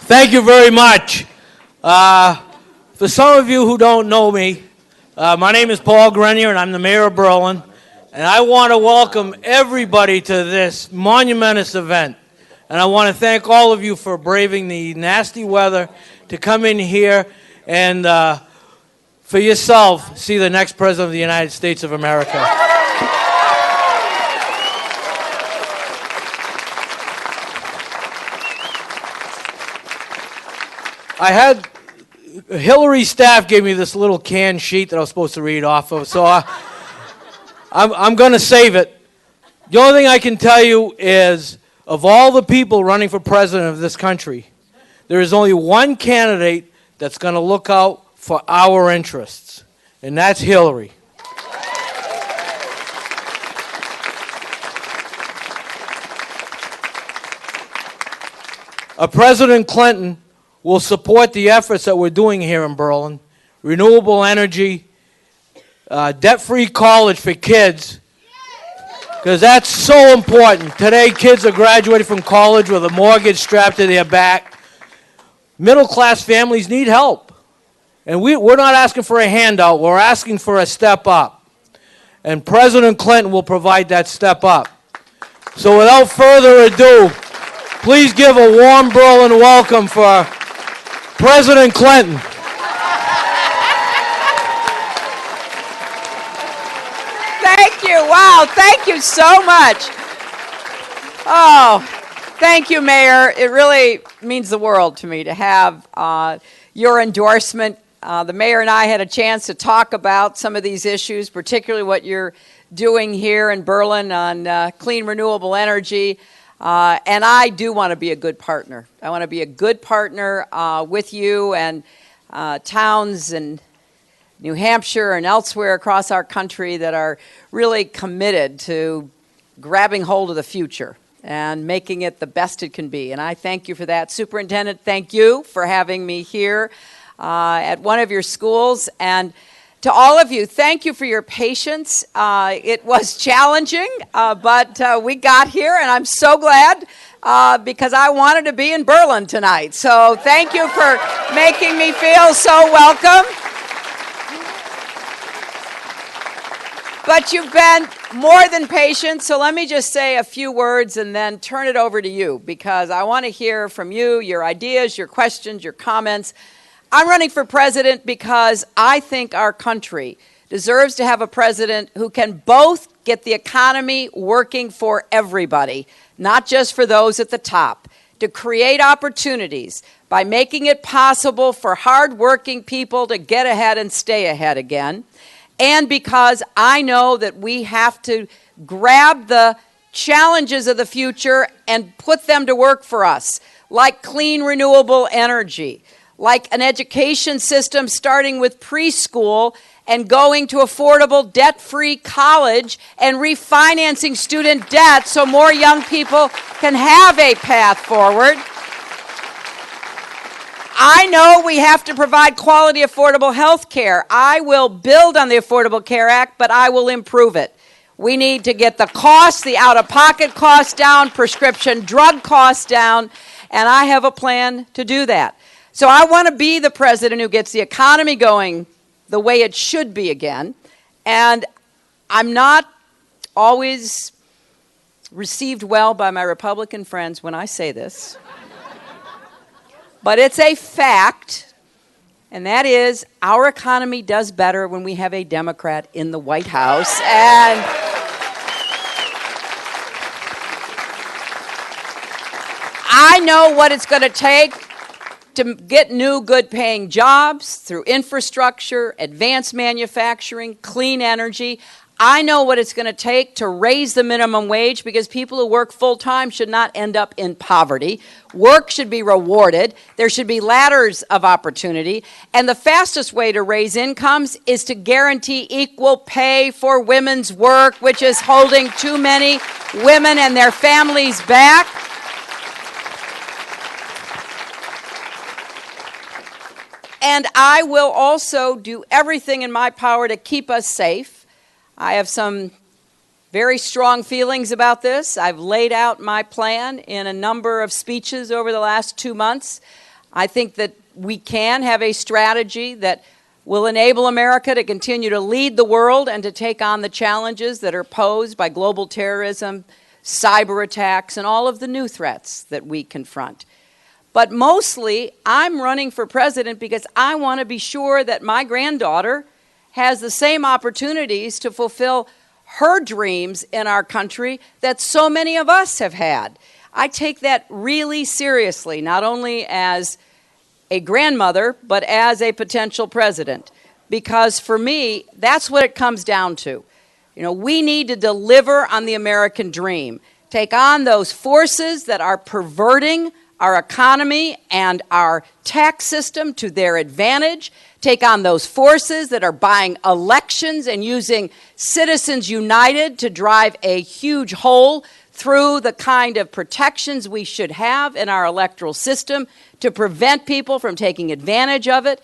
Thank you very much. For some of you who don't know me, my name is Paul Grenier, and I'm the mayor of Berlin. And I want to welcome everybody to this monumentous event. And I want to thank all of you for braving the nasty weather to come in here and, for yourself, see the next President of the United States of America. Hillary's staff gave me this little canned sheet that I was supposed to read off of, so I'm going to save it. The only thing I can tell you is, of all the people running for president of this country, there is only one candidate that's going to look out for our interests, and that's Hillary. President Clinton will support the efforts that we're doing here in Berlin, renewable energy, debt-free college for kids, because that's so important. Today, kids are graduating from college with a mortgage strapped to their back. Middle-class families need help. And we're not asking for a handout. We're asking for a step up. And President Clinton will provide that step up. So without further ado, please give a warm Berlin welcome for President Clinton. Thank you. Wow, thank you so much. Oh, thank you, Mayor. It really means the world to me to have your endorsement. The mayor and I had a chance to talk about some of these issues, particularly what you're doing here in Berlin on clean renewable energy. And I do want to be a good partner. I want to be a good partner with you and towns in New Hampshire and elsewhere across our country that are really committed to grabbing hold of the future and making it the best it can be. And I thank you for that. Superintendent, thank you for having me here at one of your schools. And to all of you, thank you for your patience. It was challenging, but we got here, and I'm so glad because I wanted to be in Berlin tonight. So thank you for making me feel so welcome. But you've been more than patient, so let me just say a few words and then turn it over to you, because I want to hear from you, your ideas, your questions, your comments. I'm running for president because I think our country deserves to have a president who can both get the economy working for everybody, not just for those at the top, to create opportunities by making it possible for hardworking people to get ahead and stay ahead again, and because I know that we have to grab the challenges of the future and put them to work for us, like clean renewable energy, like an education system starting with preschool and going to affordable debt-free college and refinancing student debt so more young people can have a path forward. I know we have to provide quality, affordable health care. I will build on the Affordable Care Act, but I will improve it. We need to get the costs, the out-of-pocket costs down, prescription drug costs down, and I have a plan to do that. So I want to be the president who gets the economy going the way it should be again. And I'm not always received well by my Republican friends when I say this. But it's a fact, and that is our economy does better when we have a Democrat in the White House. And I know what it's going to take to get new good-paying jobs through infrastructure, advanced manufacturing, clean energy. I know what it's going to take to raise the minimum wage, because people who work full-time should not end up in poverty. Work should be rewarded. There should be ladders of opportunity. And the fastest way to raise incomes is to guarantee equal pay for women's work, which is holding too many women and their families back. And I will also do everything in my power to keep us safe. I have some very strong feelings about this. I've laid out my plan in a number of speeches over the last 2 months. I think that we can have a strategy that will enable America to continue to lead the world and to take on the challenges that are posed by global terrorism, cyber attacks, and all of the new threats that we confront. But mostly, I'm running for president because I want to be sure that my granddaughter has the same opportunities to fulfill her dreams in our country that so many of us have had. I take that really seriously, not only as a grandmother, but as a potential president. Because for me, that's what it comes down to. You know, we need to deliver on the American dream, take on those forces that are perverting our economy and our tax system to their advantage, take on those forces that are buying elections and using Citizens United to drive a huge hole through the kind of protections we should have in our electoral system to prevent people from taking advantage of it.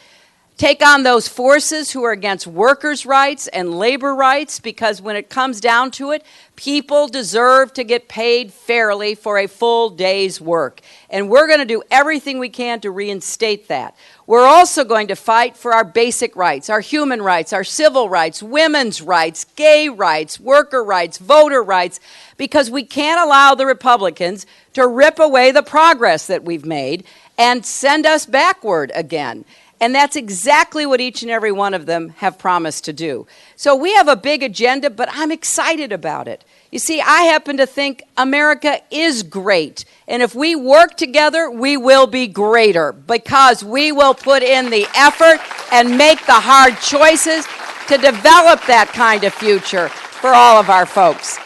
Take on those forces who are against workers' rights and labor rights, because when it comes down to it, people deserve to get paid fairly for a full day's work. And we're going to do everything we can to reinstate that. We're also going to fight for our basic rights, our human rights, our civil rights, women's rights, gay rights, worker rights, voter rights, because we can't allow the Republicans to rip away the progress that we've made and send us backward again. And that's exactly what each and every one of them have promised to do. So we have a big agenda, but I'm excited about it. You see, I happen to think America is great. And if we work together, we will be greater, because we will put in the effort and make the hard choices to develop that kind of future for all of our folks.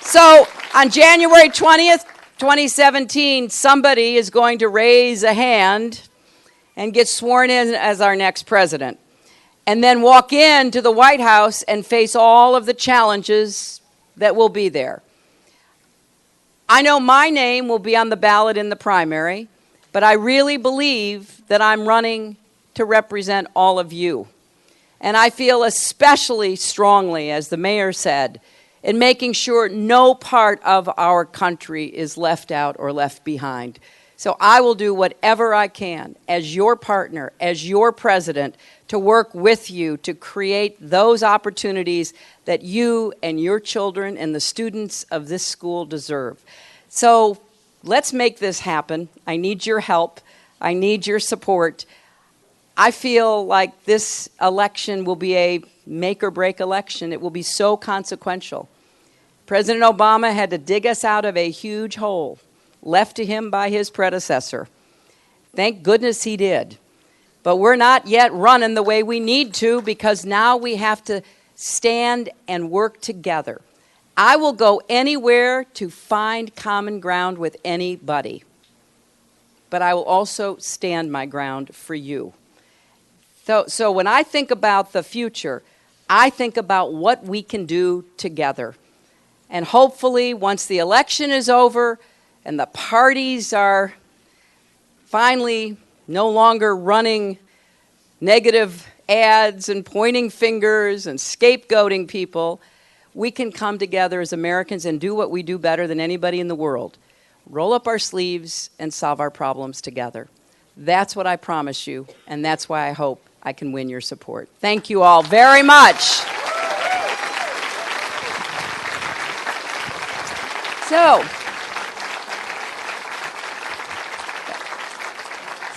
So on January 20th, 2017, somebody is going to raise a hand and get sworn in as our next president, and then walk into the White House and face all of the challenges that will be there. I know my name will be on the ballot in the primary, but I really believe that I'm running to represent all of you. And I feel especially strongly, as the mayor said, in making sure no part of our country is left out or left behind. So I will do whatever I can as your partner, as your president, to work with you to create those opportunities that you and your children and the students of this school deserve. So let's make this happen. I need your help. I need your support. I feel like this election will be a make or break election. It will be so consequential. President Obama had to dig us out of a huge hole left to him by his predecessor. Thank goodness he did. But we're not yet running the way we need to, because now we have to stand and work together. I will go anywhere to find common ground with anybody, but I will also stand my ground for you. So when I think about the future, I think about what we can do together. And hopefully, once the election is over, and the parties are finally no longer running negative ads and pointing fingers and scapegoating people, we can come together as Americans and do what we do better than anybody in the world. Roll up our sleeves and solve our problems together. That's what I promise you, and that's why I hope I can win your support. Thank you all very much.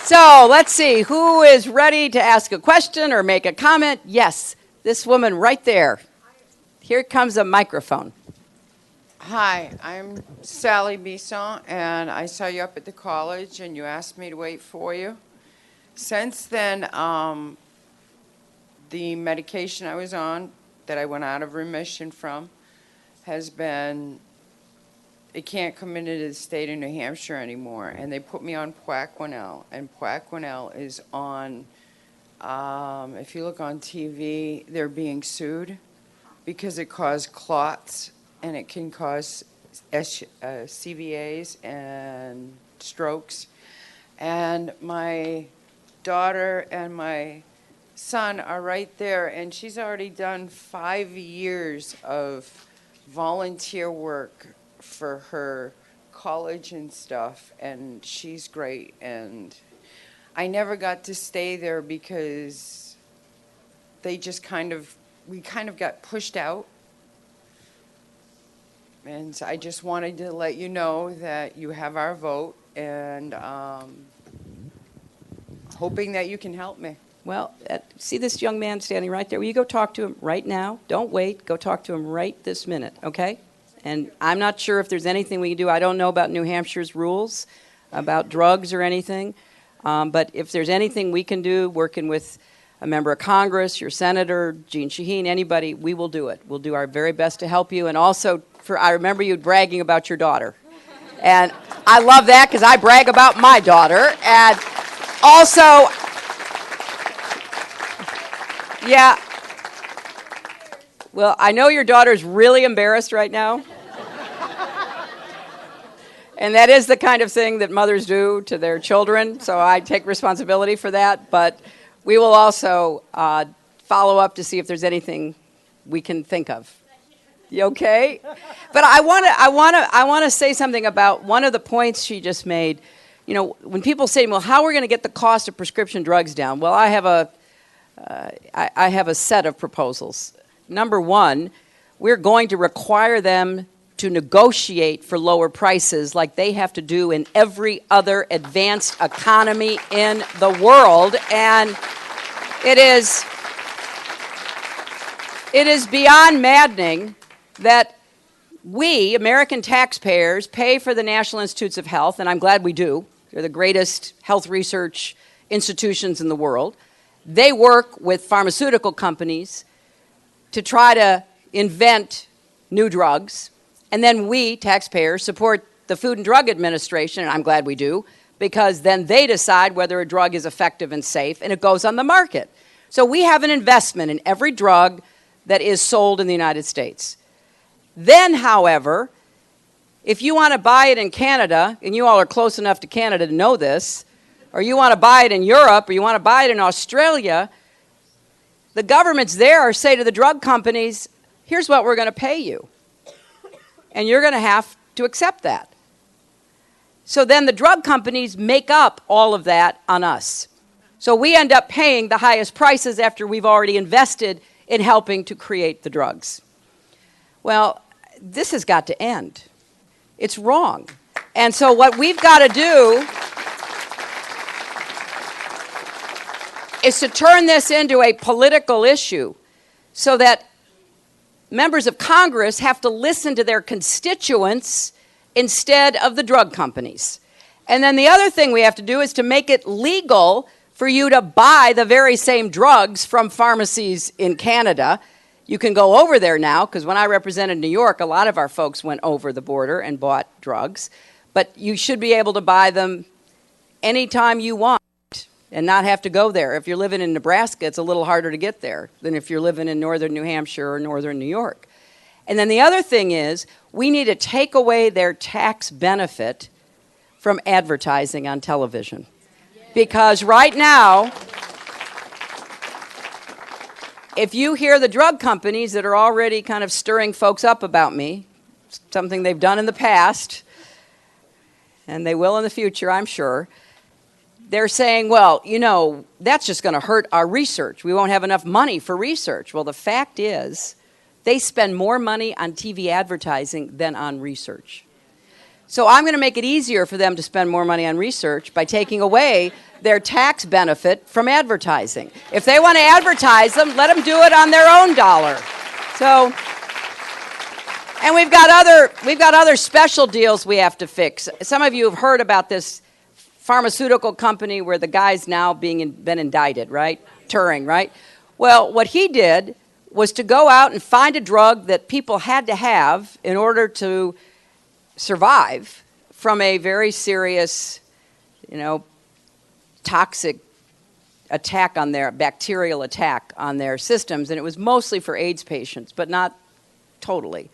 So let's see, who is ready to ask a question or make a comment? Yes, this woman right there. Here comes a microphone. Hi, I'm Sally Bisson, and I saw you up at the college, and you asked me to wait for you. Since then, the medication I was on, that I went out of remission from, has been, it can't come into the state of New Hampshire anymore, and they put me on Plaquenil, and Plaquenil is on, if you look on TV, they're being sued because it caused clots, and it can cause CVAs and strokes. And my daughter and my son are right there, and she's already done 5 years of volunteer work for her college and stuff, and she's great. And I never got to stay there because we kind of got pushed out. And so I just wanted to let you know that you have our vote, and hoping that you can help me. Well, see this young man standing right there? Will you go talk to him right now? Don't wait. Go talk to him right this minute, okay? And I'm not sure if there's anything we can do. I don't know about New Hampshire's rules about drugs or anything. But if there's anything we can do, working with a member of Congress, your senator, Jean Shaheen, anybody, we will do it. We'll do our very best to help you. And also, I remember you bragging about your daughter. And I love that because I brag about my daughter. And also, yeah, well, I know your daughter's really embarrassed right now. And that is the kind of thing that mothers do to their children, so I take responsibility for that. But we will also follow up to see if there's anything we can think of. You okay? But I want to say something about one of the points she just made. You know, when people say, "Well, how are we going to get the cost of prescription drugs down?" Well, I have a set of proposals. Number one, we're going to require them to negotiate for lower prices like they have to do in every other advanced economy in the world. And it is beyond maddening that we, American taxpayers, pay for the National Institutes of Health, and I'm glad we do. They're the greatest health research institutions in the world. They work with pharmaceutical companies to try to invent new drugs. And then we, taxpayers, support the Food and Drug Administration, and I'm glad we do, because then they decide whether a drug is effective and safe, and it goes on the market. So we have an investment in every drug that is sold in the United States. Then, however, if you want to buy it in Canada, and you all are close enough to Canada to know this, or you want to buy it in Europe, or you want to buy it in Australia, the governments there say to the drug companies, here's what we're going to pay you. And you're going to have to accept that. So then the drug companies make up all of that on us. So we end up paying the highest prices after we've already invested in helping to create the drugs. Well, this has got to end. It's wrong. And so what we've got to do is to turn this into a political issue so that members of Congress have to listen to their constituents instead of the drug companies. And then the other thing we have to do is to make it legal for you to buy the very same drugs from pharmacies in Canada. You can go over there now, because when I represented New York, a lot of our folks went over the border and bought drugs. But you should be able to buy them anytime you want and not have to go there. If you're living in Nebraska, it's a little harder to get there than if you're living in northern New Hampshire or northern New York. And then the other thing is, we need to take away their tax benefit from advertising on television. Because right now, if you hear the drug companies that are already kind of stirring folks up about me, something they've done in the past, and they will in the future, I'm sure, they're saying, well, you know, that's just going to hurt our research. We won't have enough money for research. Well, the fact is, they spend more money on TV advertising than on research. So I'm going to make it easier for them to spend more money on research by taking away their tax benefit from advertising. If they want to advertise them, let them do it on their own dollar. So, and we've got other special deals we have to fix. Some of you have heard about this pharmaceutical company where the guy's now been indicted, right? Turing, right? Well, what he did was to go out and find a drug that people had to have in order to survive from a very serious, toxic attack on their, bacterial attack on their systems. And it was mostly for AIDS patients, but not totally.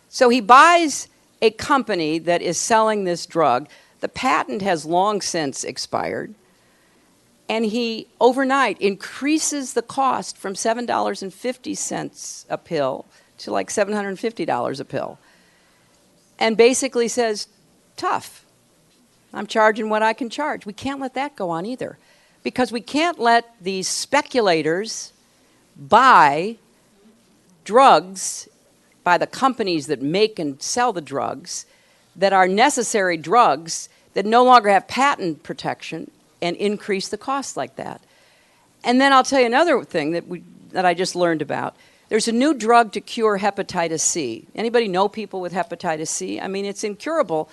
So he buys a company that is selling this drug. The patent has long since expired. And he, overnight, increases the cost from $7.50 a pill to like $750 a pill. And basically says, tough. I'm charging what I can charge. We can't let that go on either, because we can't let these speculators buy drugs by the companies that make and sell the drugs that are necessary drugs that no longer have patent protection and increase the cost like that. And then I'll tell you another thing that I just learned about. There's a new drug to cure hepatitis C. Anybody know people with hepatitis C? I mean, it's incurable.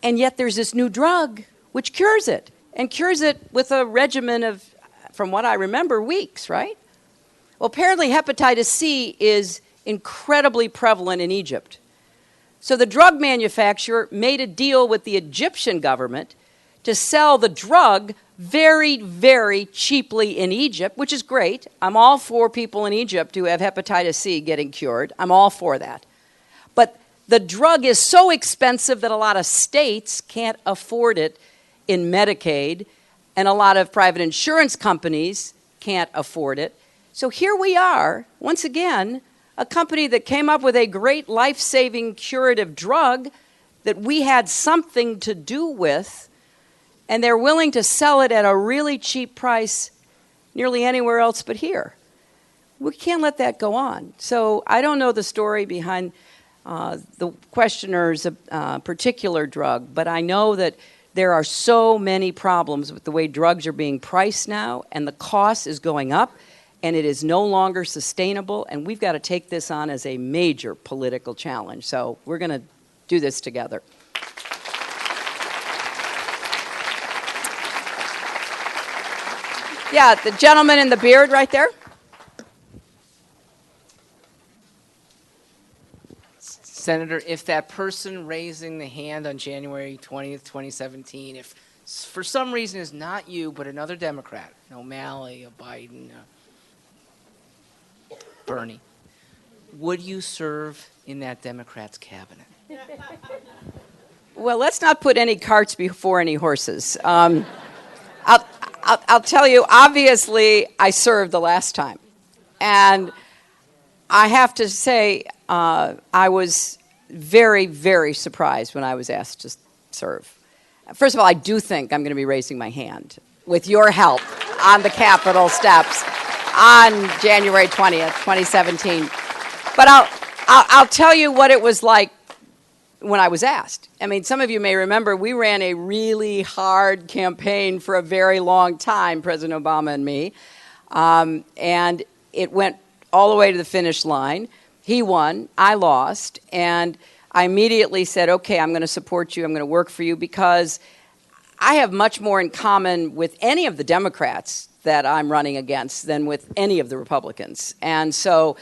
And yet there's this new drug which cures it, and cures it with a regimen of, from what I remember, weeks, right? Well, apparently hepatitis C is incredibly prevalent in Egypt. So the drug manufacturer made a deal with the Egyptian government to sell the drug very, very cheaply in Egypt, which is great. I'm all for people in Egypt who have hepatitis C getting cured. I'm all for that. But the drug is so expensive that a lot of states can't afford it in Medicaid, and a lot of private insurance companies can't afford it. So here we are, once again, a company that came up with a great life-saving curative drug that we had something to do with, and they're willing to sell it at a really cheap price nearly anywhere else but here. We can't let that go on. So I don't know the story behind the questioner's particular drug, but I know that there are so many problems with the way drugs are being priced now, and the cost is going up, and it is no longer sustainable, and we've got to take this on as a major political challenge. So we're going to do this together. Yeah, the gentleman in the beard right there. Senator, if that person raising the hand on January 20th, 2017, if for some reason is not you, but another Democrat, an O'Malley, a Biden, Bernie, would you serve in that Democrat's cabinet? Well, let's not put any carts before any horses. I'll tell you, obviously, I served the last time. And I have to say, I was very, very surprised when I was asked to serve. First of all, I do think I'm going to be raising my hand with your help on the Capitol steps on January 20th, 2017. But I'll tell you what it was like when I was asked. I mean, some of you may remember we ran a really hard campaign for a very long time, President Obama and me, and it went all the way to the finish line. He won, I lost, and I immediately said, okay, I'm going to support you, I'm going to work for you, because I have much more in common with any of the Democrats that I'm running against than with any of the Republicans. And so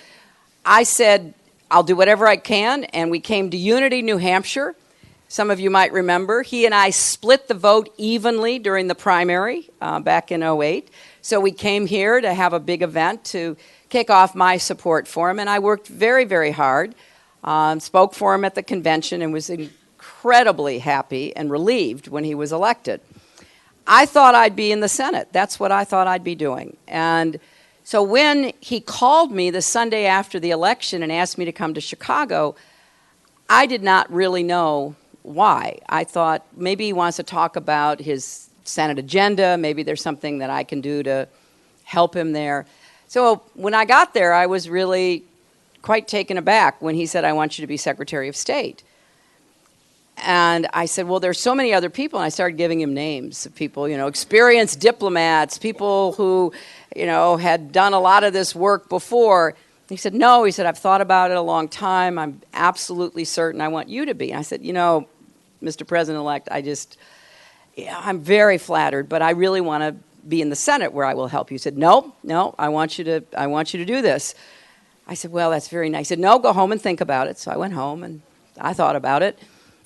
I said, I'll do whatever I can, and we came to Unity, New Hampshire. Some of you might remember. He and I split the vote evenly during the primary back in 2008. So we came here to have a big event to kick off my support for him, and I worked very, very hard, spoke for him at the convention, and was incredibly happy and relieved when he was elected. I thought I'd be in the Senate. That's what I thought I'd be doing. And so when he called me the Sunday after the election and asked me to come to Chicago, I did not really know why. I thought maybe he wants to talk about his Senate agenda, maybe there's something that I can do to help him there. So when I got there, I was really quite taken aback when he said, I want you to be Secretary of State. And I said, well, there's so many other people. And I started giving him names of people, experienced diplomats, people who, had done a lot of this work before. He said, no. He said, I've thought about it a long time. I'm absolutely certain I want you to be. And I said, Mr. President-elect, I'm very flattered, but I really want to be in the Senate where I will help you. He said, no, I want you to do this. I said, well, that's very nice. He said, no, go home and think about it. So I went home and I thought about it.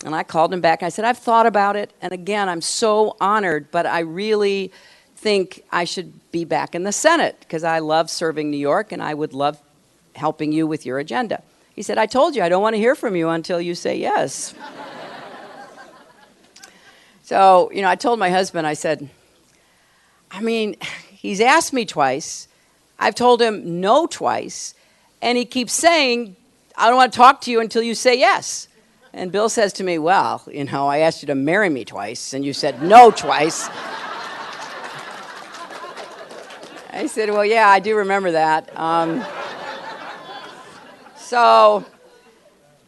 And I called him back and I said, I've thought about it. And again, I'm so honored, but I really think I should be back in the Senate because I love serving New York and I would love helping you with your agenda. He said, I told you, I don't want to hear from you until you say yes. So, I told my husband, I said, he's asked me twice. I've told him no twice. And he keeps saying, I don't want to talk to you until you say yes. And Bill says to me, well, I asked you to marry me twice, and you said no twice. I said, well, yeah, I do remember that. So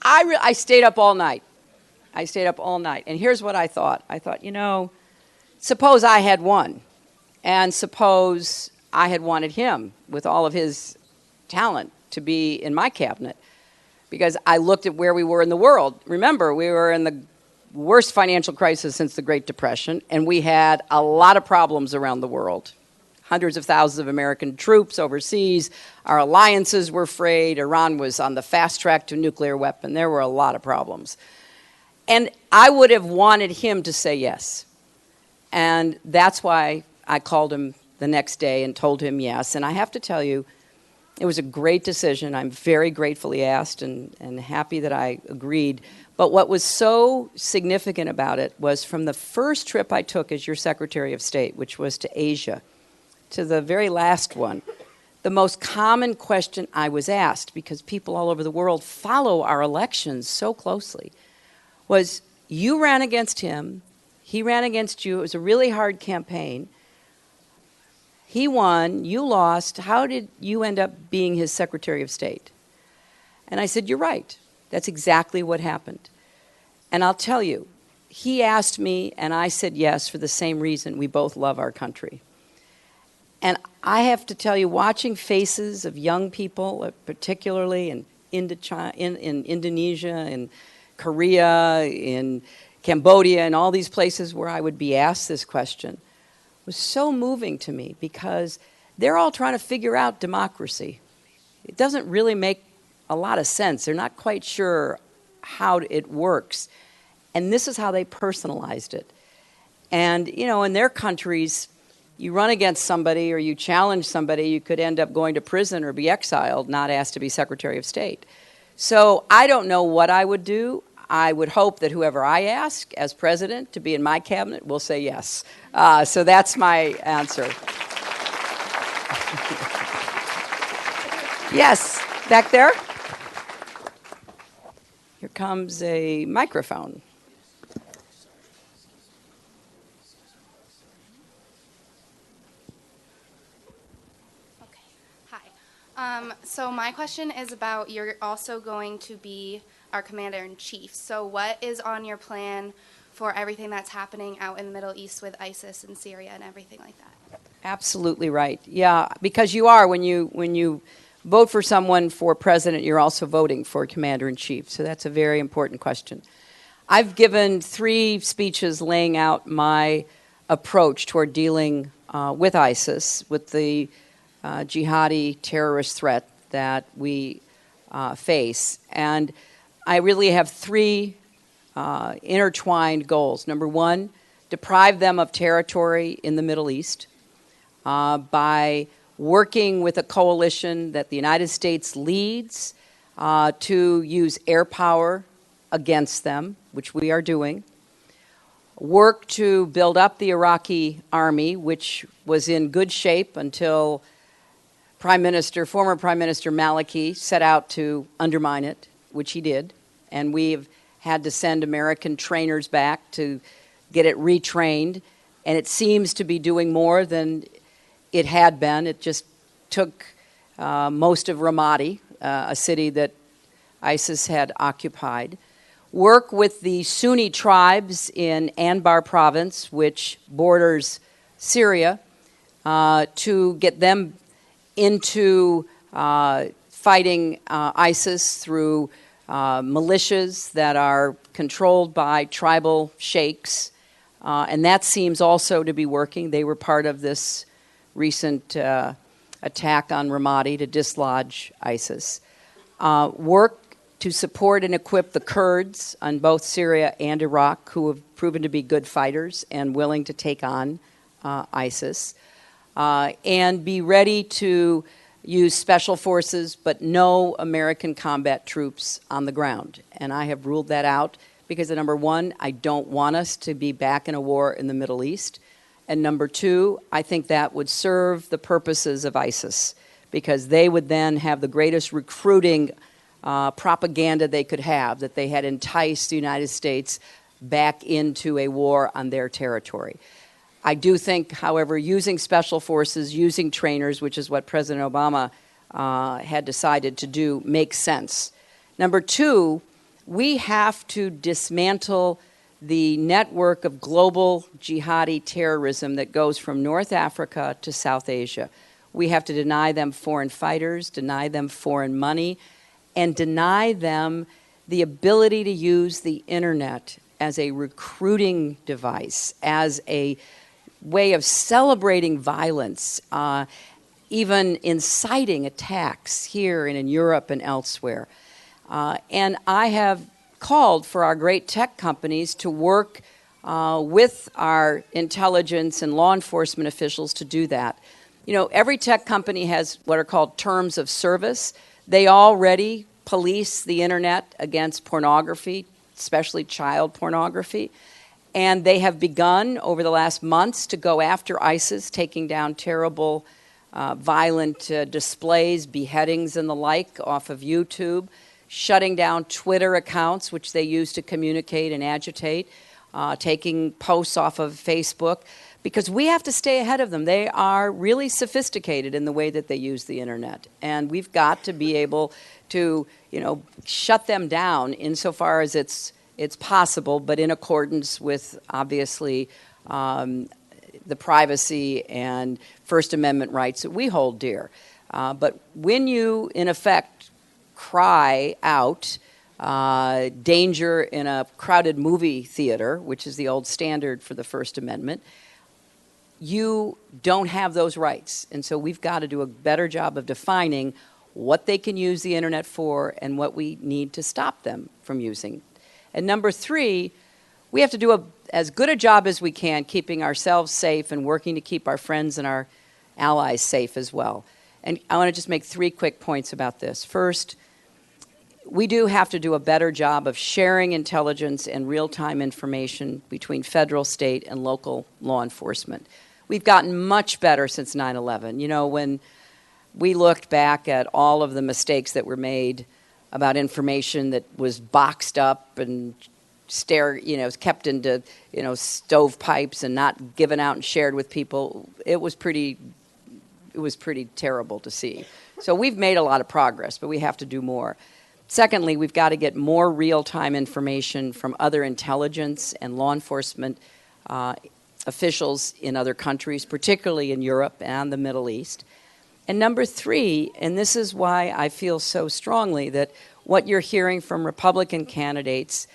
I stayed up all night. And here's what I thought. I thought, suppose I had won, and suppose I had wanted him, with all of his talent, to be in my cabinet. Because I looked at where we were in the world. Remember, we were in the worst financial crisis since the Great Depression, and we had a lot of problems around the world. Hundreds of thousands of American troops overseas. Our alliances were frayed. Iran was on the fast track to a nuclear weapon. There were a lot of problems. And I would have wanted him to say yes. And that's why I called him the next day and told him yes. And I have to tell you, it was a great decision. I'm very gratefully asked and happy that I agreed. But what was so significant about it was from the first trip I took as your Secretary of State, which was to Asia, to the very last one, the most common question I was asked, because people all over the world follow our elections so closely, was, you ran against him, he ran against you, it was a really hard campaign. He won, you lost, how did you end up being his Secretary of State? And I said, you're right. That's exactly what happened. And I'll tell you, he asked me, and I said yes for the same reason. We both love our country. And I have to tell you, watching faces of young people, particularly in Indonesia, in Korea, in Cambodia, and all these places where I would be asked this question, was so moving to me, because they're all trying to figure out democracy. It doesn't really make a lot of sense. They're not quite sure how it works. And this is how they personalized it. And, in their countries, you run against somebody or you challenge somebody, you could end up going to prison or be exiled, not asked to be Secretary of State. So I don't know what I would do. I would hope that whoever I ask as president to be in my cabinet will say yes. So that's my answer. Yes, back there. Here comes a microphone. So my question is about, you're also going to be our commander-in-chief. So what is on your plan for everything that's happening out in the Middle East with ISIS and Syria and everything like that? Absolutely right. Yeah, because you are, when you vote for someone for president, you're also voting for commander-in-chief. So that's a very important question. I've given 3 speeches laying out my approach toward dealing with ISIS, with the jihadi terrorist threat that we face. And I really have 3 intertwined goals. Number 1, deprive them of territory in the Middle East by working with a coalition that the United States leads to use air power against them, which we are doing. Work to build up the Iraqi army, which was in good shape until former Prime Minister Maliki set out to undermine it, which he did. And we've had to send American trainers back to get it retrained. And it seems to be doing more than it had been. It just took most of Ramadi, a city that ISIS had occupied. Work with the Sunni tribes in Anbar province, which borders Syria, to get them into fighting ISIS through militias that are controlled by tribal sheikhs. And that seems also to be working. They were part of this recent attack on Ramadi to dislodge ISIS. Work to support and equip the Kurds on both Syria and Iraq, who have proven to be good fighters and willing to take on ISIS. And be ready to use special forces, but no American combat troops on the ground. And I have ruled that out because, number 1, I don't want us to be back in a war in the Middle East. And number 2, I think that would serve the purposes of ISIS, because they would then have the greatest recruiting propaganda they could have, that they had enticed the United States back into a war on their territory. I do think, however, using special forces, using trainers, which is what President Obama had decided to do, makes sense. Number two, we have to dismantle the network of global jihadi terrorism that goes from North Africa to South Asia. We have to deny them foreign fighters, deny them foreign money, and deny them the ability to use the internet as a recruiting device, as a way of celebrating violence, even inciting attacks here and in Europe and elsewhere. And I have called for our great tech companies to work with our intelligence and law enforcement officials to do that. You know, every tech company has what are called terms of service. They already police the internet against pornography, especially child pornography. And they have begun over the last months to go after ISIS, taking down terrible, violent displays, beheadings and the like off of YouTube, shutting down Twitter accounts, which they use to communicate and agitate, taking posts off of Facebook, because we have to stay ahead of them. They are really sophisticated in the way that they use the internet, and we've got to be able to, shut them down insofar as it's possible, but in accordance with, obviously, the privacy and First Amendment rights that we hold dear. But when you, in effect, cry out danger in a crowded movie theater, which is the old standard for the First Amendment, you don't have those rights. And so we've got to do a better job of defining what they can use the internet for and what we need to stop them from using. And number three, we have to do as good a job as we can keeping ourselves safe and working to keep our friends and our allies safe as well. And I want to just make 3 quick points about this. First, we do have to do a better job of sharing intelligence and real-time information between federal, state, and local law enforcement. We've gotten much better since 9/11. You know, when we looked back at all of the mistakes that were made about information that was boxed up and kept into, stovepipes and not given out and shared with people, it was pretty terrible to see. So we've made a lot of progress, but we have to do more. Secondly, we've got to get more real-time information from other intelligence and law enforcement officials in other countries, particularly in Europe and the Middle East. And number 3, and this is why I feel so strongly that what you're hearing from Republican candidates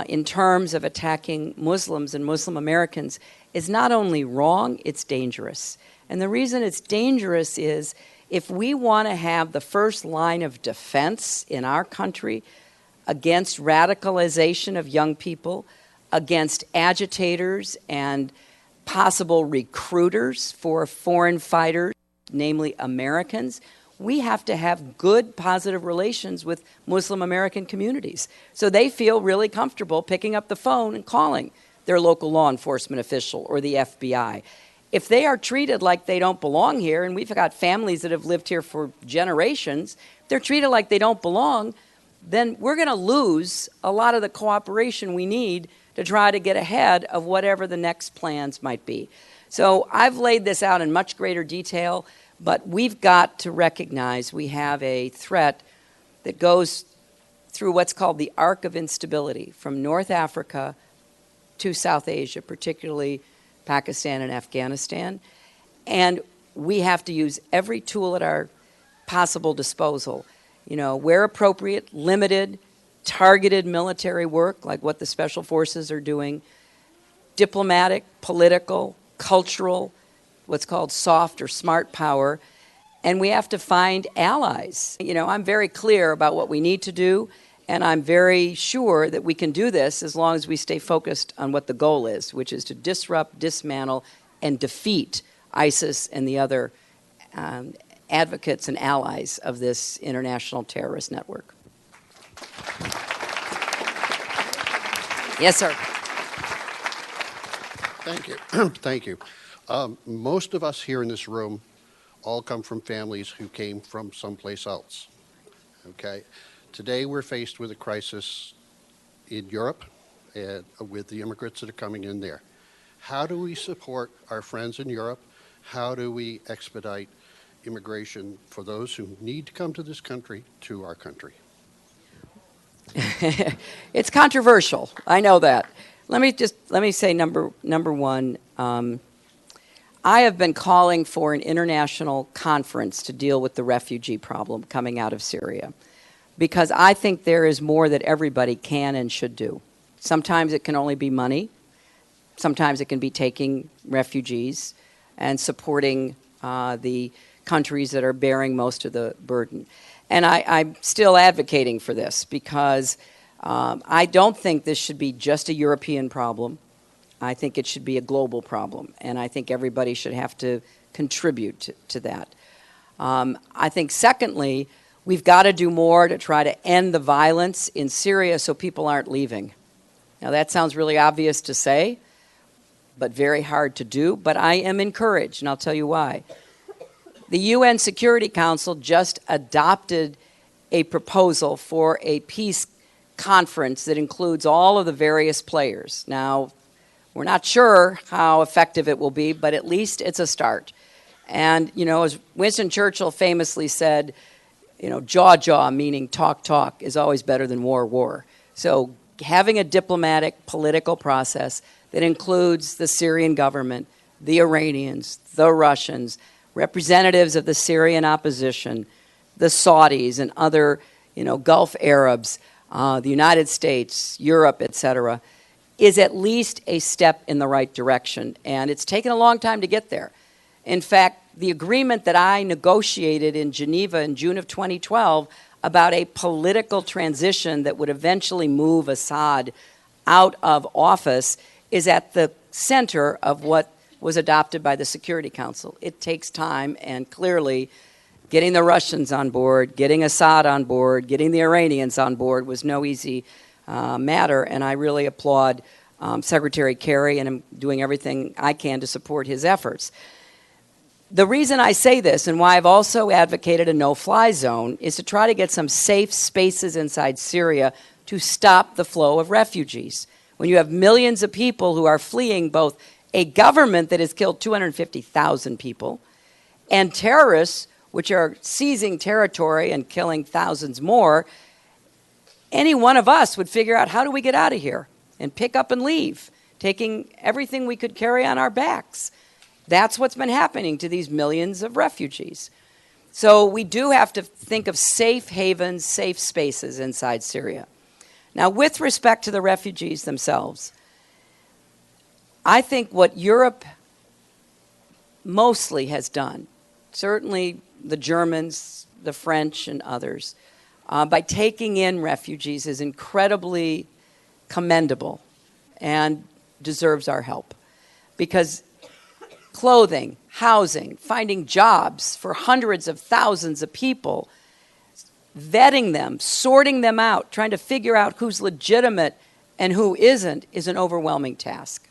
in terms of attacking Muslims and Muslim Americans is not only wrong, it's dangerous. And the reason it's dangerous is if we want to have the first line of defense in our country against radicalization of young people, against agitators and possible recruiters for foreign fighters, namely Americans, we have to have good, positive relations with Muslim American communities. So they feel really comfortable picking up the phone and calling their local law enforcement official or the FBI. If they are treated like they don't belong here, and we've got families that have lived here for generations, if they're treated like they don't belong, then we're going to lose a lot of the cooperation we need to try to get ahead of whatever the next plans might be. So I've laid this out in much greater detail, but we've got to recognize we have a threat that goes through what's called the arc of instability from North Africa to South Asia, particularly Pakistan and Afghanistan. And we have to use every tool at our possible disposal. Where appropriate, limited, targeted military work, like what the Special Forces are doing, diplomatic, political, cultural, what's called soft or smart power, and we have to find allies. I'm very clear about what we need to do, and I'm very sure that we can do this as long as we stay focused on what the goal is, which is to disrupt, dismantle, and defeat ISIS and the other advocates and allies of this international terrorist network. Yes, sir. Thank you. Thank you. Most of us here in this room all come from families who came from someplace else. Okay? Today we're faced with a crisis in Europe with the immigrants that are coming in there. How do we support our friends in Europe? How do we expedite immigration for those who need to come to this country to our country? It's controversial. I know that. Let me say number one. I have been calling for an international conference to deal with the refugee problem coming out of Syria, because I think there is more that everybody can and should do. Sometimes it can only be money. Sometimes it can be taking refugees and supporting the countries that are bearing most of the burden. And I'm still advocating for this because I don't think this should be just a European problem. I think it should be a global problem, and I think everybody should have to contribute to that. I think, secondly, we've got to do more to try to end the violence in Syria so people aren't leaving. Now, that sounds really obvious to say, but very hard to do. But I am encouraged, and I'll tell you why. The UN Security Council just adopted a proposal for a peace conference that includes all of the various players. Now, we're not sure how effective it will be, but at least it's a start. And, as Winston Churchill famously said, jaw, meaning talk, is always better than war. So having a diplomatic, political process that includes the Syrian government, the Iranians, the Russians, representatives of the Syrian opposition, the Saudis and other, Gulf Arabs, the United States, Europe, etc., is at least a step in the right direction. And it's taken a long time to get there. In fact, the agreement that I negotiated in Geneva in June of 2012 about a political transition that would eventually move Assad out of office is at the center of what was adopted by the Security Council. It takes time, and clearly getting the Russians on board, getting Assad on board, getting the Iranians on board was no easy matter, and I really applaud Secretary Kerry, and I'm doing everything I can to support his efforts. The reason I say this, and why I've also advocated a no-fly zone, is to try to get some safe spaces inside Syria to stop the flow of refugees. When you have millions of people who are fleeing both a government that has killed 250,000 people and terrorists which are seizing territory and killing thousands more, any one of us would figure out, how do we get out of here? And pick up and leave, taking everything we could carry on our backs. That's what's been happening to these millions of refugees. So we do have to think of safe havens, safe spaces inside Syria. Now, with respect to the refugees themselves, I think what Europe mostly has done, certainly the Germans, the French, and others, by taking in refugees is incredibly commendable and deserves our help. Because clothing, housing, finding jobs for hundreds of thousands of people, vetting them, sorting them out, trying to figure out who's legitimate and who isn't is an overwhelming task.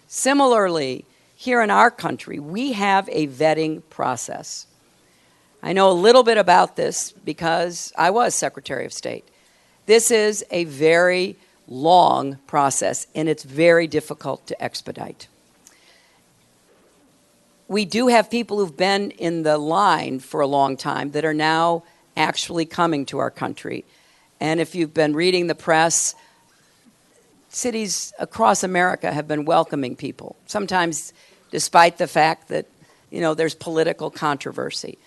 Similarly, here in our country, we have a vetting process. I know a little bit about this because I was Secretary of State. This is a very long process, and it's very difficult to expedite. We do have people who've been in the line for a long time that are now actually coming to our country. And if you've been reading the press, cities across America have been welcoming people, sometimes despite the fact that, there's political controversy.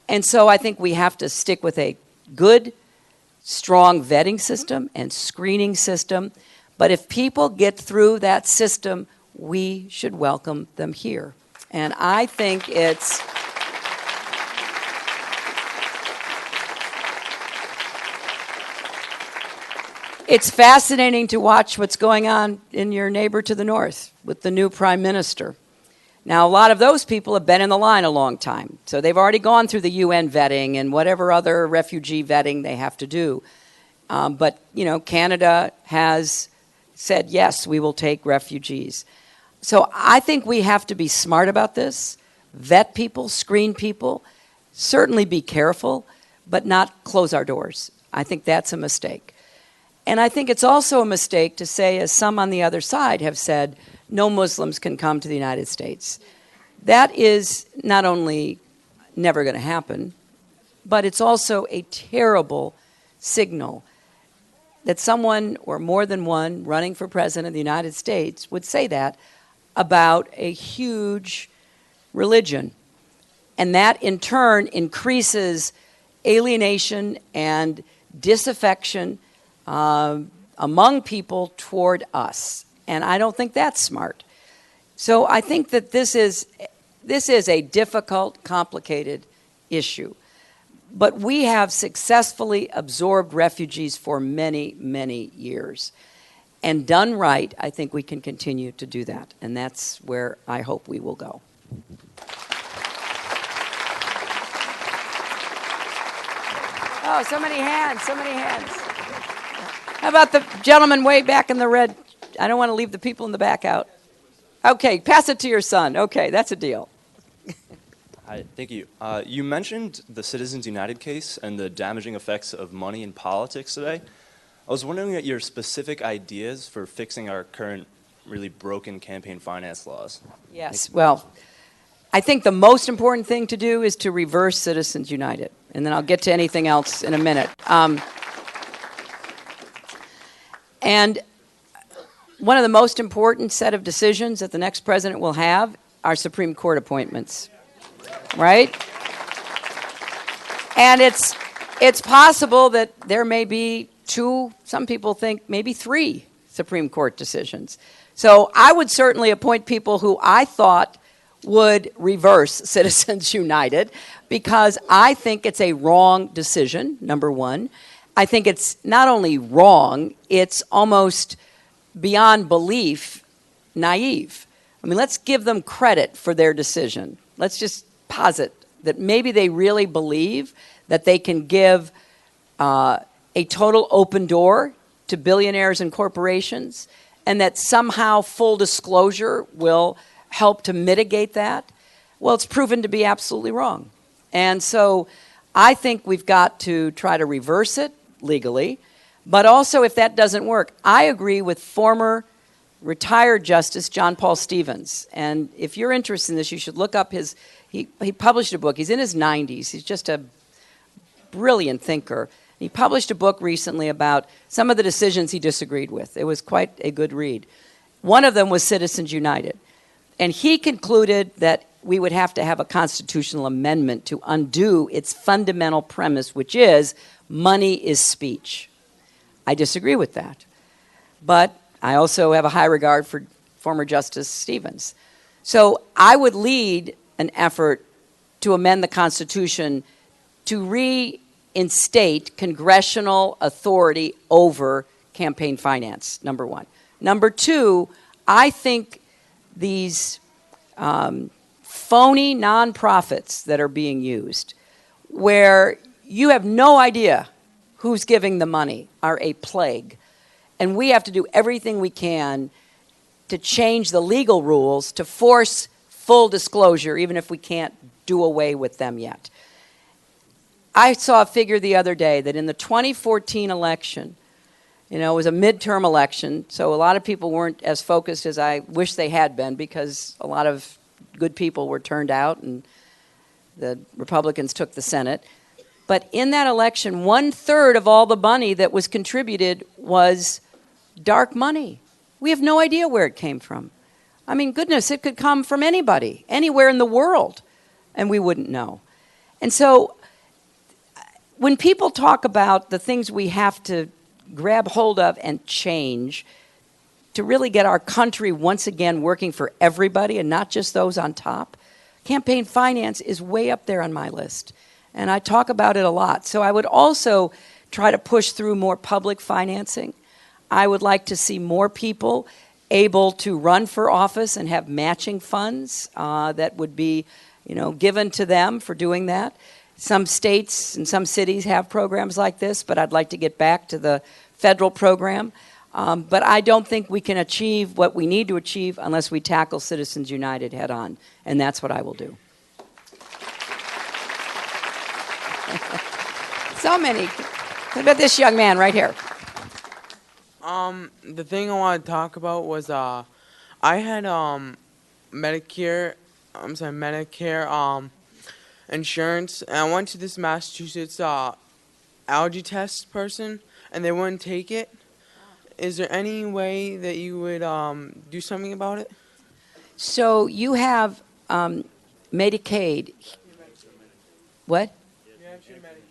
And so I think we have to stick with a good, strong vetting system and screening system. But if people get through that system, we should welcome them here. And I think it's fascinating to watch what's going on in your neighbor to the north with the new prime minister. Now, a lot of those people have been in the line a long time. So they've already gone through the UN vetting and whatever other refugee vetting they have to do. But Canada has said, yes, we will take refugees. So I think we have to be smart about this, vet people, screen people, certainly be careful, but not close our doors. I think that's a mistake. And I think it's also a mistake to say, as some on the other side have said, no Muslims can come to the United States. That is not only never going to happen, but it's also a terrible signal that someone or more than one running for president of the United States would say that about a huge religion. And that in turn increases alienation and disaffection among people toward us. And I don't think that's smart. So I think that this is a difficult, complicated issue. But we have successfully absorbed refugees for many, many years. And done right, I think we can continue to do that. And that's where I hope we will go. Oh, so many hands, so many hands. How about the gentleman way back in the red? I don't want to leave the people in the back out. Okay, pass it to your son. Okay, that's a deal. Hi, thank you. You mentioned the Citizens United case and the damaging effects of money in politics today. I was wondering at your specific ideas for fixing our current really broken campaign finance laws. Yes, well, I think the most important thing to do is to reverse Citizens United, and then I'll get to anything else in a minute. And one of the most important set of decisions that the next president will have are Supreme Court appointments, right? And it's possible that there may be 2, some people think maybe 3 Supreme Court decisions. So I would certainly appoint people who I thought would reverse Citizens United, because I think it's a wrong decision, number one. I think it's not only wrong, it's almost beyond belief naive. I mean, let's give them credit for their decision. Let's just posit that maybe they really believe that they can give a total open door to billionaires and corporations, and that somehow full disclosure will help to mitigate that. Well, it's proven to be absolutely wrong. And so I think we've got to try to reverse it legally. But also, if that doesn't work, I agree with former retired Justice John Paul Stevens. And if you're interested in this, you should look up he published a book. He's in his 90s. He's just a brilliant thinker. He published a book recently about some of the decisions he disagreed with. It was quite a good read. One of them was Citizens United. And he concluded that we would have to have a constitutional amendment to undo its fundamental premise, which is money is speech. I disagree with that. But I also have a high regard for former Justice Stevens. So I would lead an effort to amend the Constitution to reinstate congressional authority over campaign finance, number one. Number two, I think these phony nonprofits that are being used, where you have no idea who's giving the money, are a plague. And we have to do everything we can to change the legal rules to force full disclosure, even if we can't do away with them yet. I saw a figure the other day that in the 2014 election, it was a midterm election, so a lot of people weren't as focused as I wish they had been, because a lot of good people were turned out and the Republicans took the Senate. But in that election, 1/3 of all the money that was contributed was dark money. We have no idea where it came from. I mean, goodness, it could come from anybody, anywhere in the world, and we wouldn't know. And so when people talk about the things we have to grab hold of and change to really get our country once again working for everybody and not just those on top, campaign finance is way up there on my list. And I talk about it a lot. So I would also try to push through more public financing. I would like to see more people able to run for office and have matching funds that would be, given to them for doing that. Some states and some cities have programs like this, but I'd like to get back to the federal program. But I don't think we can achieve what we need to achieve unless we tackle Citizens United head on, and that's what I will do. So many. What about this young man right here? The thing I want to talk about was I had Medicare insurance, and I went to this Massachusetts allergy test person, and they wouldn't take it. Is there any way that you would do something about it? So you have Medicaid. What?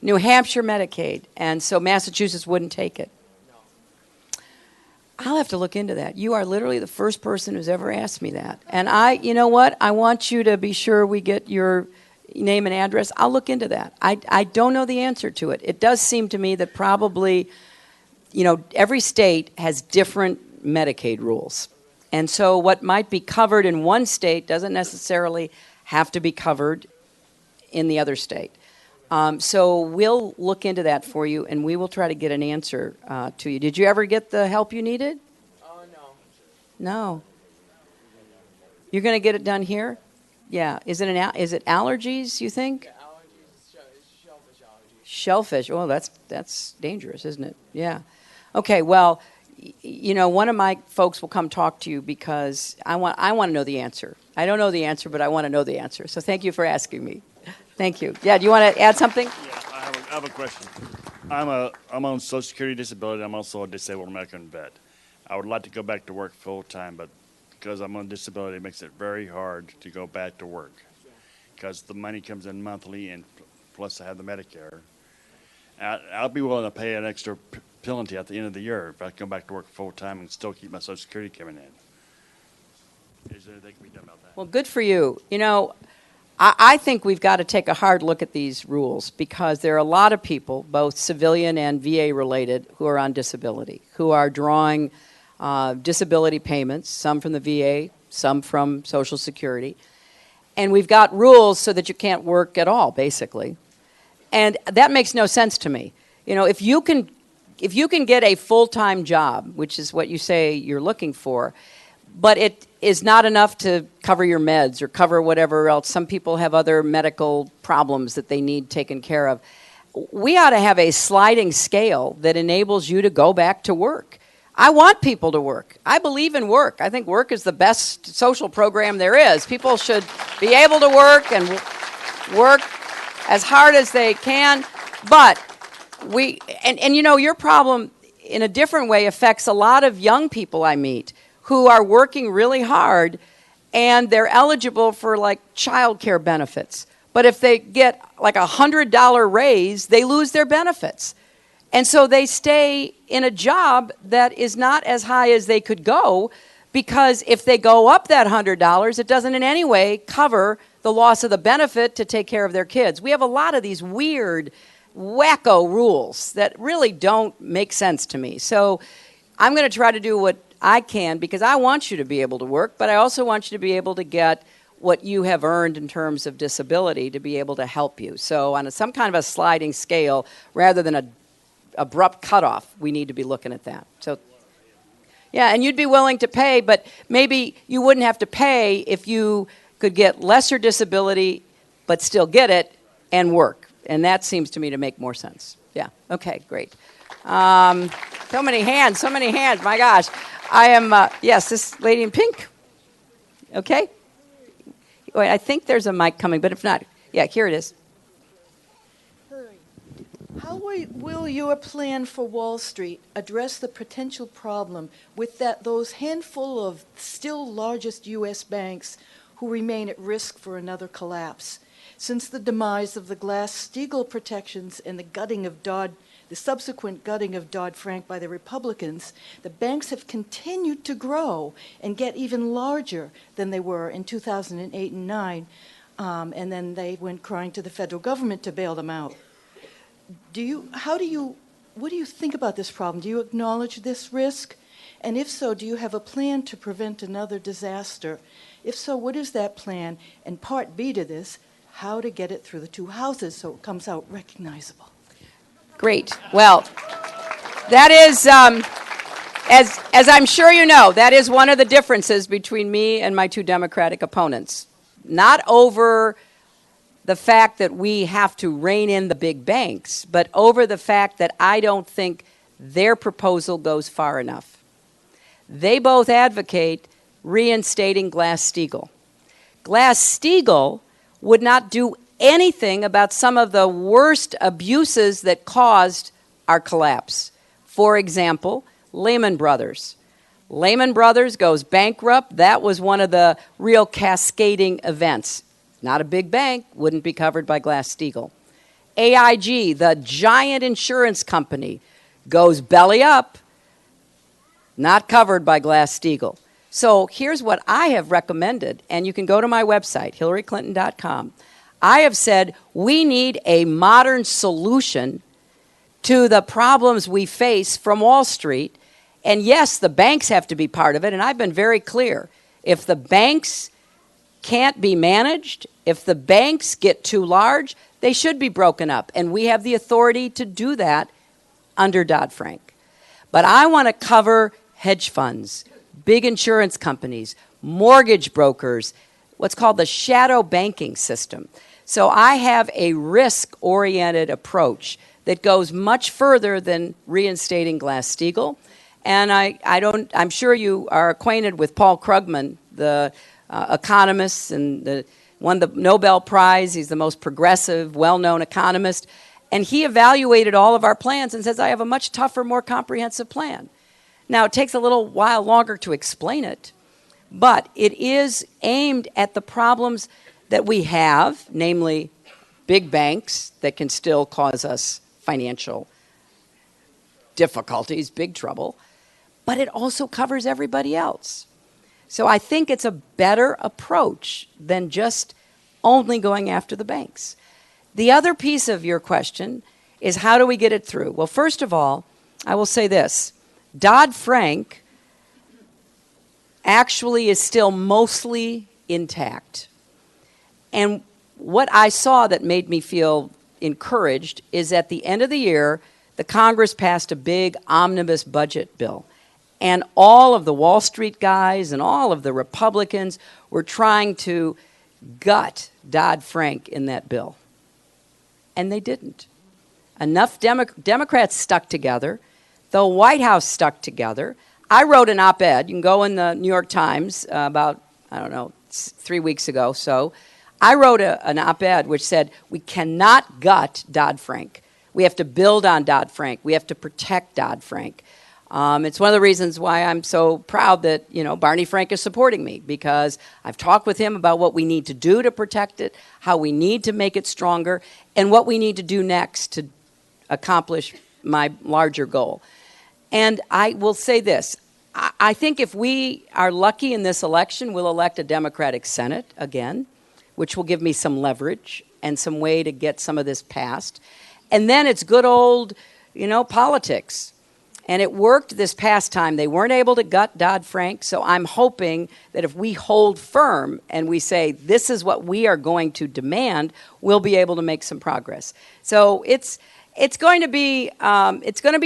New Hampshire Medicaid. And so Massachusetts wouldn't take it. I'll have to look into that. You are literally the first person who's ever asked me that. And you know what? I want you to be sure we get your name and address. I'll look into that. I don't know the answer to it. It does seem to me that probably, every state has different Medicaid rules. And so what might be covered in one state doesn't necessarily have to be covered in the other state. So we'll look into that for you, and we will try to get an answer to you. Did you ever get the help you needed? No. No. You're going to get it done here? Yeah. Is it allergies, you think? Yeah, allergies, shellfish allergies. Shellfish. Oh, that's dangerous, isn't it? Yeah. Okay, well, one of my folks will come talk to you because I want to know the answer. I don't know the answer, but I want to know the answer. So thank you for asking me. Thank you. Yeah, do you want to add something? Yeah, I have a question. I'm on Social Security disability. I'm also a disabled American vet. I would like to go back to work full time, but because I'm on disability, it makes it very hard to go back to work because the money comes in monthly, and plus I have the Medicare. I'll be willing to pay an extra penalty at the end of the year if I come back to work full time and still keep my Social Security coming in. Is there anything that can be done about that? Well, good for you. I think we've got to take a hard look at these rules because there are a lot of people, both civilian and VA related, who are on disability, who are drawing disability payments, some from the VA, some from Social Security. And we've got rules so that you can't work at all, basically. And that makes no sense to me. If you can get a full-time job, which is what you say you're looking for, but it is not enough to cover your meds or cover whatever else. Some people have other medical problems that they need taken care of. We ought to have a sliding scale that enables you to go back to work. I want people to work. I believe in work. I think work is the best social program there is. People should be able to work and work as hard as they can. But your problem in a different way affects a lot of young people I meet who are working really hard, and they're eligible for child care benefits. But if they get a $100 raise, they lose their benefits. And so they stay in a job that is not as high as they could go, because if they go up that $100, it doesn't in any way cover the loss of the benefit to take care of their kids. We have a lot of these weird, wacko rules that really don't make sense to me. So I'm going to try to do what I can, because I want you to be able to work, but I also want you to be able to get what you have earned in terms of disability to be able to help you. So on some kind of a sliding scale, rather than an abrupt cutoff, we need to be looking at that. So, yeah, and you'd be willing to pay, but maybe you wouldn't have to pay if you could get lesser disability but still get it and work. And that seems to me to make more sense. Yeah, okay, great. So many hands, my gosh. I am, yes, this lady in pink. Okay? Wait, I think there's a mic coming, but if not, yeah, here it is. How will your plan for Wall Street address the potential problem with those handful of still largest U.S. banks who remain at risk for another collapse? Since the demise of the Glass-Steagall protections and the subsequent gutting of Dodd-Frank by the Republicans, the banks have continued to grow and get even larger than they were in 2008 and 9, and then they went crying to the federal government to bail them out. What do you think about this problem? Do you acknowledge this risk? And if so, do you have a plan to prevent another disaster? If so, what is that plan? And part B to this, how to get it through the two houses so it comes out recognizable. Great. Well, that is, as I'm sure you know, that is one of the differences between me and my two Democratic opponents. Not over the fact that we have to rein in the big banks, but over the fact that I don't think their proposal goes far enough. They both advocate reinstating Glass-Steagall. Glass-Steagall would not do anything about some of the worst abuses that caused our collapse. For example, Lehman Brothers. Lehman Brothers goes bankrupt. That was one of the real cascading events. Not a big bank, wouldn't be covered by Glass-Steagall. AIG, the giant insurance company, goes belly up, not covered by Glass-Steagall. So here's what I have recommended, and you can go to my website, hillaryclinton.com. I have said we need a modern solution to the problems we face from Wall Street. And yes, the banks have to be part of it, and I've been very clear. If the banks can't be managed, if the banks get too large, they should be broken up. And we have the authority to do that under Dodd-Frank. But I want to cover hedge funds, big insurance companies, mortgage brokers, what's called the shadow banking system. So I have a risk-oriented approach that goes much further than reinstating Glass-Steagall. And I'm sure you are acquainted with Paul Krugman, the economist and won the Nobel Prize. He's the most progressive, well-known economist. And he evaluated all of our plans and says, I have a much tougher, more comprehensive plan. Now, it takes a little while longer to explain it, but it is aimed at the problems that we have, namely big banks that can still cause us financial difficulties, big trouble, but it also covers everybody else. So I think it's a better approach than just only going after the banks. The other piece of your question is how do we get it through? Well, first of all, I will say this. Dodd-Frank actually is still mostly intact. And what I saw that made me feel encouraged is at the end of the year, the Congress passed a big omnibus budget bill. And all of the Wall Street guys and all of the Republicans were trying to gut Dodd-Frank in that bill. And they didn't. Enough Democrats stuck together. The White House stuck together. I wrote an op-ed. You can go in the New York Times about, 3 weeks ago. So I wrote an op-ed which said we cannot gut Dodd-Frank. We have to build on Dodd-Frank. We have to protect Dodd-Frank. It's one of the reasons why I'm so proud that, Barney Frank is supporting me, because I've talked with him about what we need to do to protect it, how we need to make it stronger, and what we need to do next to accomplish my larger goal. And I will say this. I think if we are lucky in this election, we'll elect a Democratic Senate again, which will give me some leverage and some way to get some of this passed. And then it's good old, politics. And it worked this past time. They weren't able to gut Dodd-Frank, so I'm hoping that if we hold firm and we say this is what we are going to demand, we'll be able to make some progress. So it's going to be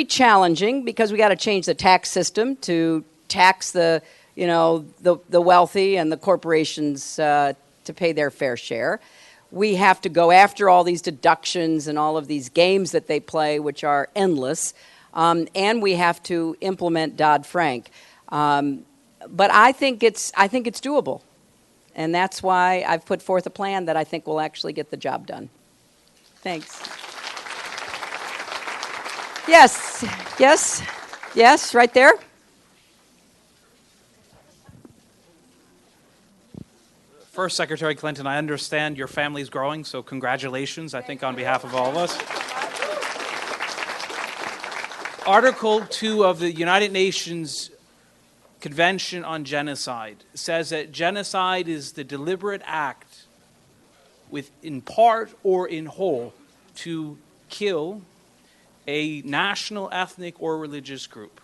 challenging because we got to change the tax system to tax the wealthy and the corporations to pay their fair share. We have to go after all these deductions and all of these games that they play, which are endless. And we have to implement Dodd-Frank. But I think it's doable. And that's why I've put forth a plan that I think will actually get the job done. Thanks. Yes, right there. First, Secretary Clinton, I understand your family's growing, so congratulations, I think, on behalf of all of us. Article 2 of the United Nations Convention on Genocide says that genocide is the deliberate act, in part or in whole, to kill a national, ethnic, or religious group.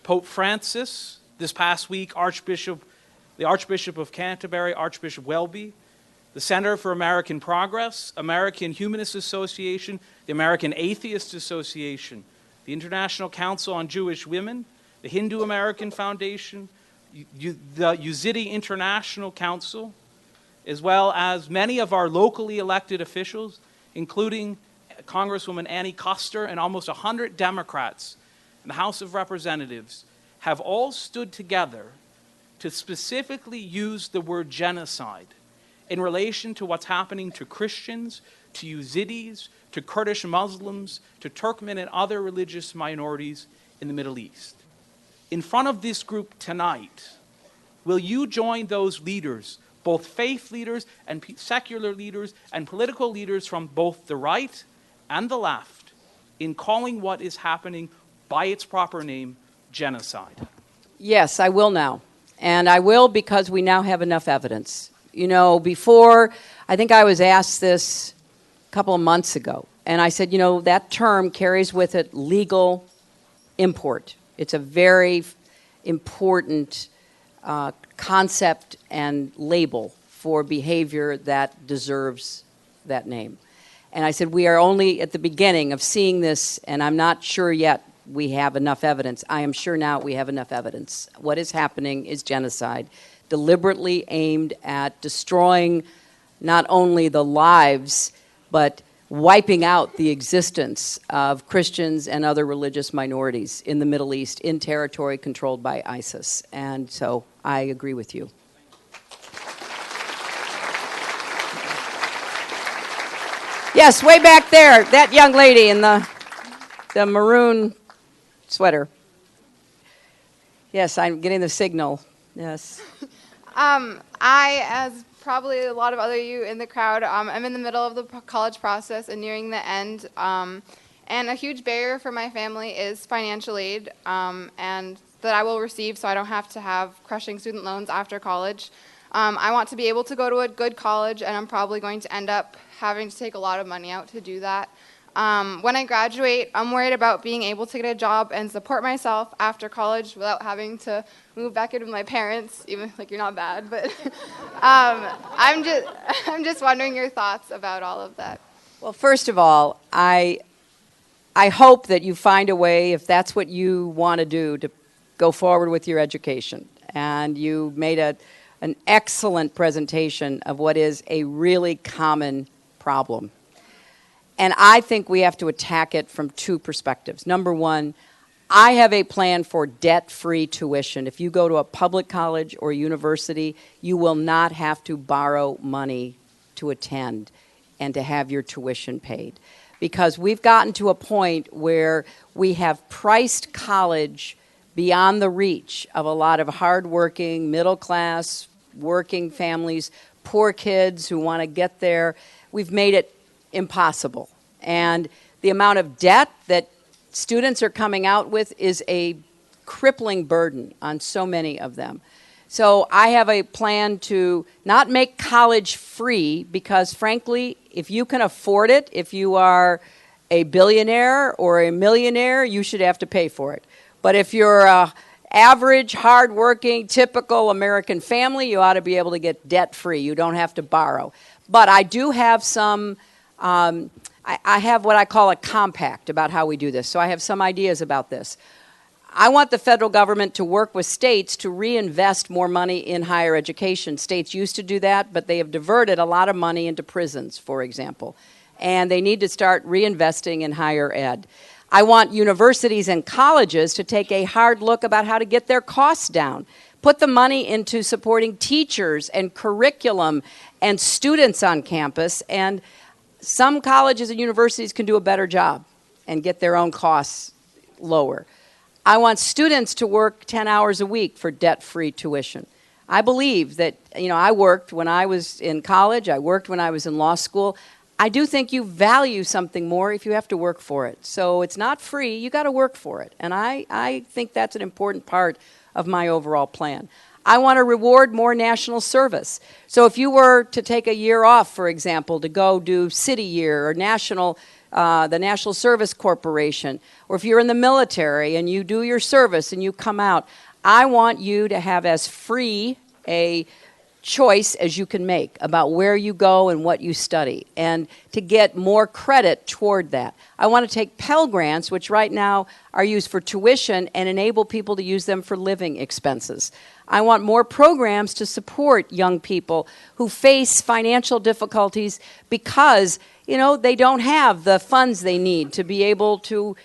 Pope Francis, this past week, the Archbishop of Canterbury, Archbishop Welby, the Center for American Progress, American Humanist Association, the American Atheist Association, the International Council on Jewish Women, the Hindu American Foundation, the Yazidi International Council, as well as many of our locally elected officials, including Congresswoman Annie Koster and almost 100 Democrats in the House of Representatives, have all stood together to specifically use the word genocide in relation to what's happening to Christians, to Yazidis, to Kurdish Muslims, to Turkmen and other religious minorities in the Middle East. In front of this group tonight, will you join those leaders, both faith leaders and secular leaders and political leaders from both the right and the left, in calling what is happening by its proper name, genocide? Yes, I will now. And I will because we now have enough evidence. You know, before, I think I was asked this a couple of months ago, and I said, you know, that term carries with it legal import. It's a very important concept and label for behavior that deserves that name. And I said, we are only at the beginning of seeing this, and I'm not sure yet we have enough evidence. I am sure now we have enough evidence. What is happening is genocide, deliberately aimed at destroying not only the lives, but wiping out the existence of Christians and other religious minorities in the Middle East in territory controlled by ISIS. And so I agree with you. Yes, way back there, that young lady in the maroon sweater. Yes, I'm getting the signal. Yes. I, as probably a lot of other you in the crowd, I'm in the middle of the college process and nearing the end. And a huge barrier for my family is financial aid, and that I will receive so I don't have to have crushing student loans after college. I want to be able to go to a good college, and I'm probably going to end up having to take a lot of money out to do that. When I graduate, I'm worried about being able to get a job and support myself after college without having to move back in with my parents, even like you're not bad, but I'm just wondering your thoughts about all of that. Well, first of all, I hope that you find a way, if that's what you want to do, to go forward with your education. And you made an excellent presentation of what is a really common problem. And I think we have to attack it from two perspectives. Number one, I have a plan for debt-free tuition. If you go to a public college or university, you will not have to borrow money to attend and to have your tuition paid. Because we've gotten to a point where we have priced college beyond the reach of a lot of hardworking, middle-class, working families, poor kids who want to get there. We've made it impossible. And the amount of debt that students are coming out with is a crippling burden on so many of them. So I have a plan to not make college free because, frankly, if you can afford it, if you are a billionaire or a millionaire, you should have to pay for it. But if you're a average, hardworking, typical American family, you ought to be able to get debt-free. You don't have to borrow. But I do have some, I have what I call a compact about how we do this. So I have some ideas about this. I want the federal government to work with states to reinvest more money in higher education. States used to do that, but they have diverted a lot of money into prisons, for example. And they need to start reinvesting in higher ed. I want universities and colleges to take a hard look about how to get their costs down. Put the money into supporting teachers and curriculum and students on campus. And some colleges and universities can do a better job and get their own costs lower. I want students to work 10 hours a week for debt-free tuition. I believe that, I worked when I was in college. I worked when I was in law school. I do think you value something more if you have to work for it. So it's not free. You got to work for it. And I think that's an important part of my overall plan. I want to reward more national service. So if you were to take a year off, for example, to go do City Year or the National Service Corporation, or if you're in the military and you do your service and you come out, I want you to have as free a choice as you can make about where you go and what you study, and to get more credit toward that. I want to take Pell Grants, which right now are used for tuition, and enable people to use them for living expenses. I want more programs to support young people who face financial difficulties because, you know, they don't have the funds they need to be able to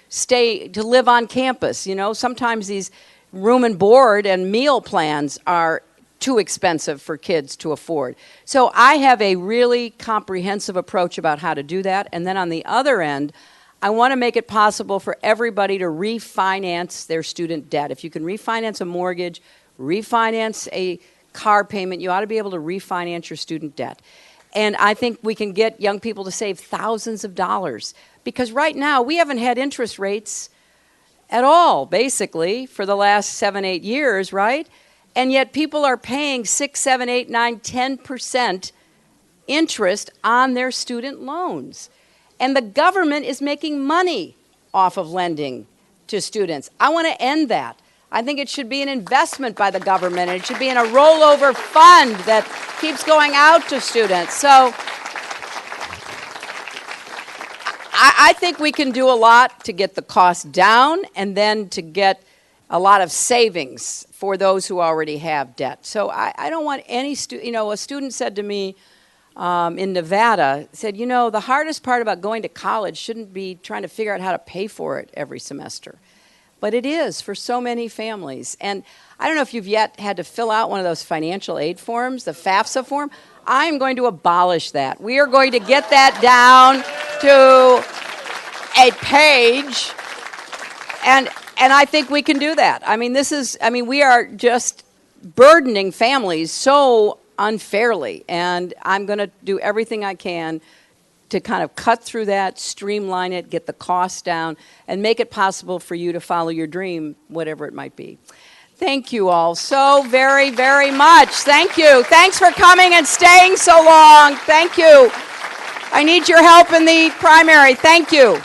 live on campus. You know, sometimes these room and board and meal plans are too expensive for kids to afford. So I have a really comprehensive approach about how to do that. And then on the other end, I want to make it possible for everybody to refinance their student debt. If you can refinance a mortgage, refinance a car payment, you ought to be able to refinance your student debt. And I think we can get young people to save thousands of dollars. Because right now, we haven't had interest rates at all, basically, for the last 7, 8 years, right? And yet people are paying 6, 7, 8, 9, 10% interest on their student loans. And the government is making money off of lending to students. I want to end that. I think it should be an investment by the government, and it should be in a rollover fund that keeps going out to students. So I think we can do a lot to get the cost down and then to get a lot of savings for those who already have debt. So I don't want any student, you know, a student said to me in Nevada, said, you know, the hardest part about going to college shouldn't be trying to figure out how to pay for it every semester. But it is for so many families. And I don't know if you've yet had to fill out one of those financial aid forms, the FAFSA form. I'm going to abolish that. We are going to get that down to a page, and I think we can do that. I mean, we are just burdening families so unfairly, and I'm going to do everything I can to kind of cut through that, streamline it, get the costs down, and make it possible for you to follow your dream, whatever it might be. Thank you all so very, very much. Thank you. Thanks for coming and staying so long. Thank you. I need your help in the primary. Thank you.